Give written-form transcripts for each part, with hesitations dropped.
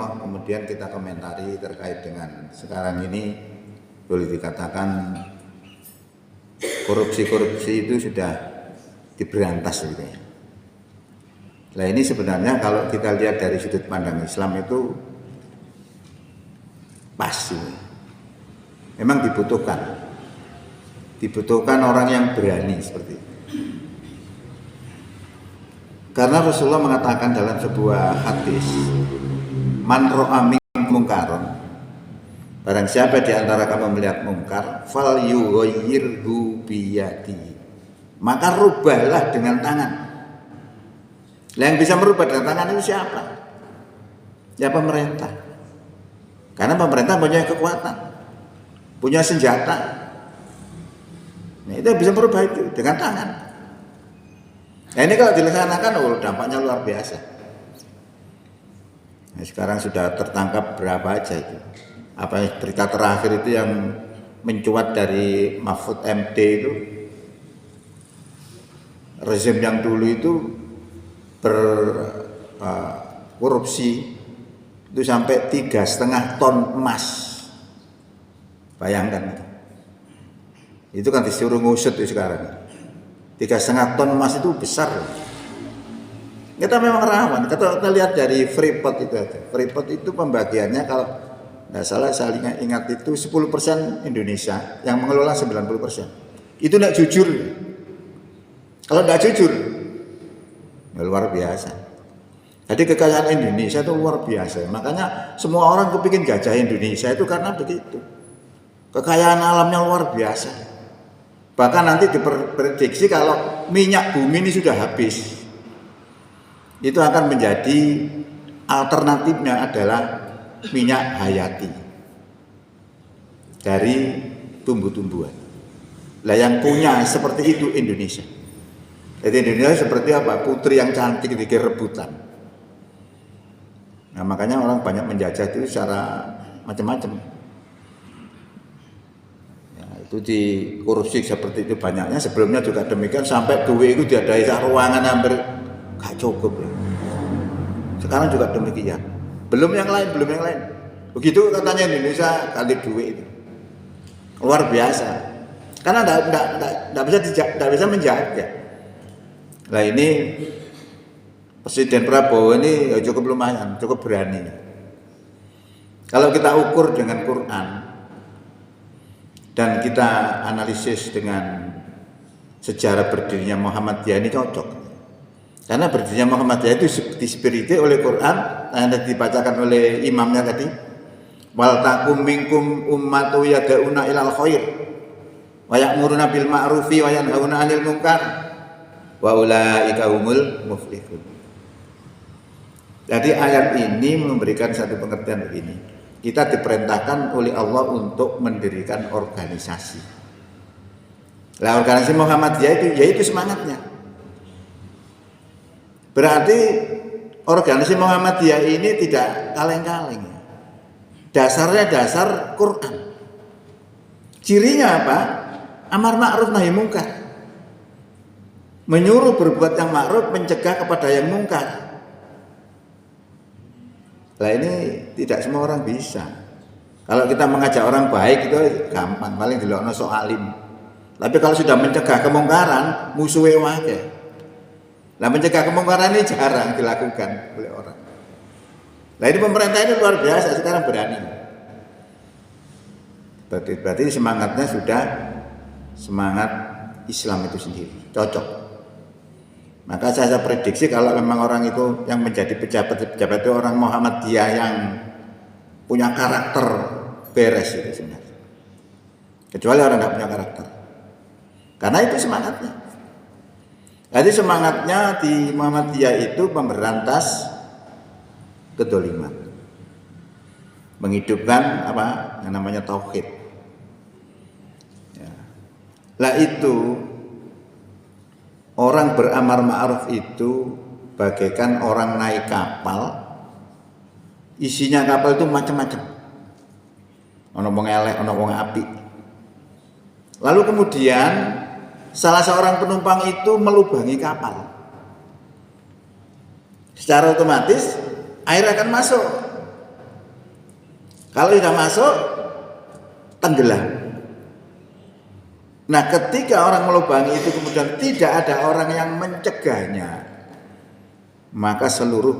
semua kemudian kita komentari terkait dengan sekarang ini boleh dikatakan korupsi itu sudah diberantas gitu ya. Nah ini sebenarnya kalau kita lihat dari sudut pandang Islam itu pasti memang dibutuhkan orang yang berani seperti itu. Karena Rasulullah mengatakan dalam sebuah hadis, man ra'a minkum mungkaron, barang siapa di antara kamu melihat mungkar, fal yughayyirhu biyadi, maka rubahlah dengan tangan. Lah yang bisa merubah dengan tangan itu siapa? Ya pemerintah. Karena pemerintah punya kekuatan, punya senjata. Nah, itu bisa merubah itu dengan tangan. Nah ini kalau dilaksanakan, dampaknya luar biasa. Nah, sekarang sudah tertangkap berapa aja itu. Apa berita terakhir itu yang mencuat dari Mahfud MD itu, rezim yang dulu itu berkorupsi itu sampai 3,5 ton emas. Bayangkan itu kan disuruh ngusut itu sekarang. 3,5 ton emas itu besar. Kita memang rawan. Kita lihat dari Freeport itu aja. Freeport itu pembagiannya kalau nggak salah saya ingat itu 10% Indonesia, yang mengelola 90%. Itu nggak jujur. Kalau nggak jujur, ya luar biasa. Jadi kekayaan Indonesia itu luar biasa. Makanya semua orang kepingin gajah Indonesia itu karena begitu. Kekayaan alamnya luar biasa. Bahkan nanti diprediksi kalau minyak bumi ini sudah habis, itu akan menjadi alternatifnya adalah minyak hayati dari tumbuh-tumbuhan. Lah yang punya seperti itu Indonesia. Jadi Indonesia seperti apa? Putri yang cantik dikira rebutan. Nah makanya orang banyak menjajah itu secara macam-macam. Itu di korupsi seperti itu banyaknya. Sebelumnya juga demikian, sampai duit itu diadai ruangan hampir gak cukup. Sekarang juga demikian. Belum yang lain. Begitu katanya Indonesia kali duit itu luar biasa. Karena tidak bisa menjaga. Nah ini Presiden Prabowo ini cukup lumayan, cukup berani. Kalau kita ukur dengan Quran dan kita analisis dengan sejarah berdirinya Muhammadiyah ini cocok. Karena berdirinya Muhammadiyah itu dispiriti oleh Quran yang dibacakan oleh imamnya tadi. Wal takum minkum ummatu yad'una ilal khair wa ya'muruna bil ma'rufi wa yanhauna 'anil munkar wa ulaika humul muflihun. Jadi ayat ini memberikan satu pengertian begini. Kita diperintahkan oleh Allah untuk mendirikan organisasi. Nah, organisasi Muhammadiyah itu yaitu semangatnya. Berarti organisasi Muhammadiyah ini tidak kaleng-kaleng. Dasarnya dasar Quran. Cirinya apa? Amar ma'ruf nahi mungkar. Menyuruh berbuat yang ma'ruf, mencegah kepada yang mungkar. Nah ini tidak semua orang bisa. Kalau kita mengajak orang baik itu gampang, paling dilokno sok alim. Tapi kalau sudah mencegah kemungkaran, musuhnya wae. Nah mencegah kemungkaran ini jarang dilakukan oleh orang. Nah ini pemerintah ini luar biasa, sekarang berani. Berarti semangatnya sudah semangat Islam itu sendiri, cocok. Maka saya prediksi kalau memang orang itu yang menjadi pejabat itu orang Muhammadiyah yang punya karakter beres itu sebenarnya. Kecuali orang nggak punya karakter. Karena itu semangatnya. Jadi semangatnya di Muhammadiyah itu memberantas kedoliman, menghidupkan apa yang namanya tauhid. Ya. Lah itu orang beramar ma'ruf itu bagaikan orang naik kapal, isinya kapal itu macam-macam. Ono wong elek, ono wong apik. Lalu kemudian salah seorang penumpang itu melubangi kapal. Secara otomatis air akan masuk Kalau sudah masuk, tenggelam. Nah, ketika orang melubangi itu kemudian tidak ada orang yang mencegahnya, maka seluruh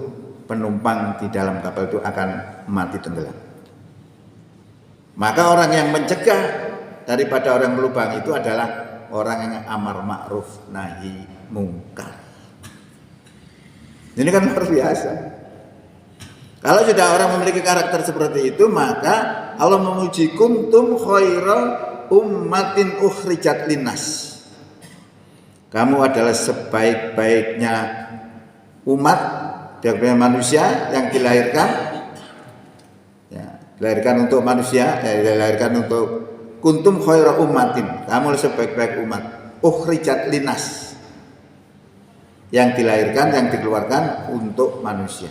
penumpang di dalam kapal itu akan mati tenggelam. Maka orang yang mencegah daripada orang melubangi itu adalah orang yang amar ma'ruf nahi mungkar. Ini kan luar biasa. Kalau sudah orang memiliki karakter seperti itu, maka Allah memuji kuntum khaira ummatin ukhrijat linnas. Kamu adalah sebaik-baiknya umat, sebaik-baiknya manusia yang dilahirkan, ya, dilahirkan untuk manusia, dilahirkan untuk kuntum khaira ummatin. Kamu adalah sebaik-baik umat ukhrijat linnas, yang dilahirkan, yang dikeluarkan untuk manusia.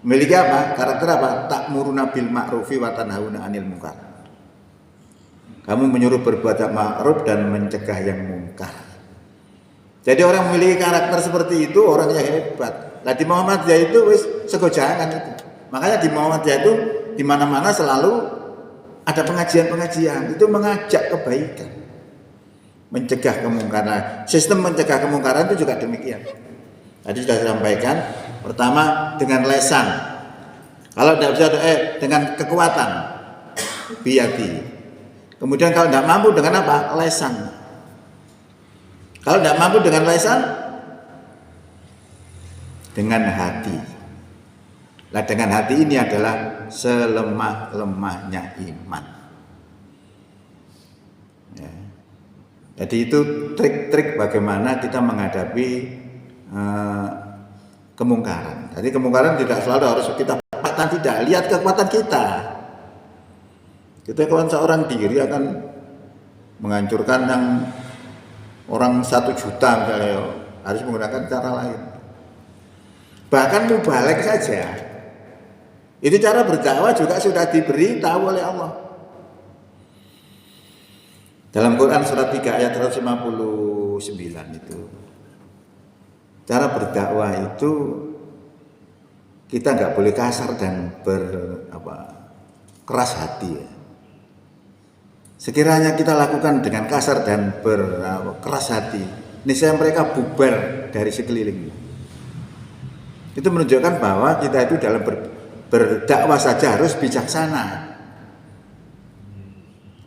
Memiliki apa? Karakter apa? Ta'muruna bil ma'rufi wa tanhauna 'anil munkar. Kamu menyuruh berbuat ma'ruf dan mencegah yang mungkar. Jadi orang memiliki karakter seperti itu orang yang hebat. Nah di Muhammadiyah itu wis segojangan itu. Makanya di Muhammadiyah itu di mana-mana selalu ada pengajian-pengajian itu mengajak kebaikan, mencegah kemungkaran. Sistem mencegah kemungkaran itu juga demikian. Tadi sudah saya sampaikan, pertama dengan lesan. Kalau tidak bisa dengan kekuatan, biyadi. Kemudian kalau tidak mampu dengan apa? Lesan. Kalau tidak mampu dengan lesan, dengan hati. Nah dengan hati ini adalah selemah-lemahnya iman. Ya. Jadi itu trik-trik bagaimana kita menghadapi kemungkaran. Jadi kemungkaran tidak selalu harus kita kekuatan, tidak. Lihat kekuatan kita. Kita kalau seorang diri akan menghancurkan yang orang 1 juta misalnya, harus menggunakan cara lain. Bahkan mubalek saja. Itu cara berdakwah juga sudah diberi tahu oleh Allah. Dalam Quran surat 3 ayat 159 itu. Cara berdakwah itu kita nggak boleh kasar dan keras hati ya. Sekiranya kita lakukan dengan kasar dan keras hati, niscaya mereka bubar dari sekeliling. Itu menunjukkan bahwa kita itu dalam berdakwah saja harus bijaksana.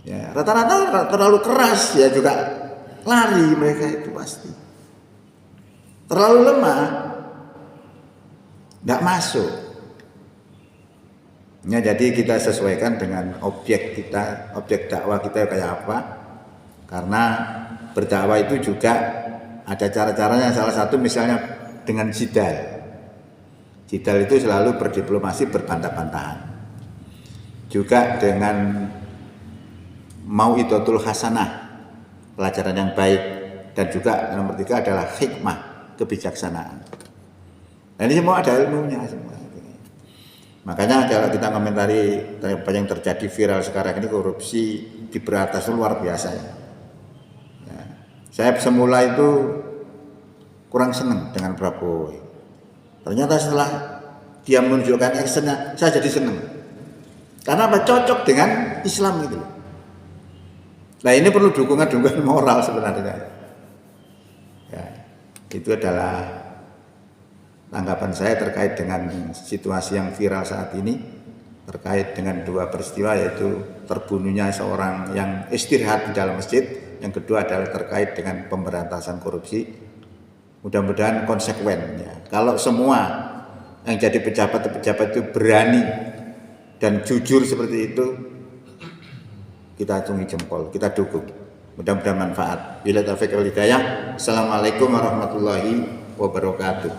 Ya, rata-rata terlalu keras ya juga lari mereka itu pasti. Terlalu lemah, nggak masuk. Ya, jadi kita sesuaikan dengan objek kita, objek dakwah kita kayak apa. Karena berdakwah itu juga ada cara-caranya. Salah satu misalnya dengan jidal. Jidal itu selalu berdiplomasi, berbantah-bantahan. Juga dengan mau'idatul hasanah, pelajaran yang baik. Dan juga nomor 3 adalah hikmah, kebijaksanaan. Nah, ini semua ada ilmunya semua. Makanya kalau kita komentari apa yang terjadi viral sekarang ini, korupsi diberantas luar biasa. Ya. Saya semula itu kurang senang dengan Prabowo. Ternyata setelah dia menunjukkan actionnya, saya jadi senang. Karena apa? Cocok dengan Islam gitu. Nah ini perlu dukungan moral sebenarnya. Ya, itu adalah tanggapan saya terkait dengan situasi yang viral saat ini, terkait dengan 2 peristiwa, yaitu terbunuhnya seorang yang istirahat di dalam masjid, yang kedua adalah terkait dengan pemberantasan korupsi. Mudah-mudahan konsekuen ya. Kalau semua yang jadi pejabat-pejabat itu berani dan jujur seperti itu, kita acungi jempol, kita dukung. Mudah-mudahan manfaat. Bila taufiq wal hidayah. Assalamualaikum warahmatullahi wabarakatuh.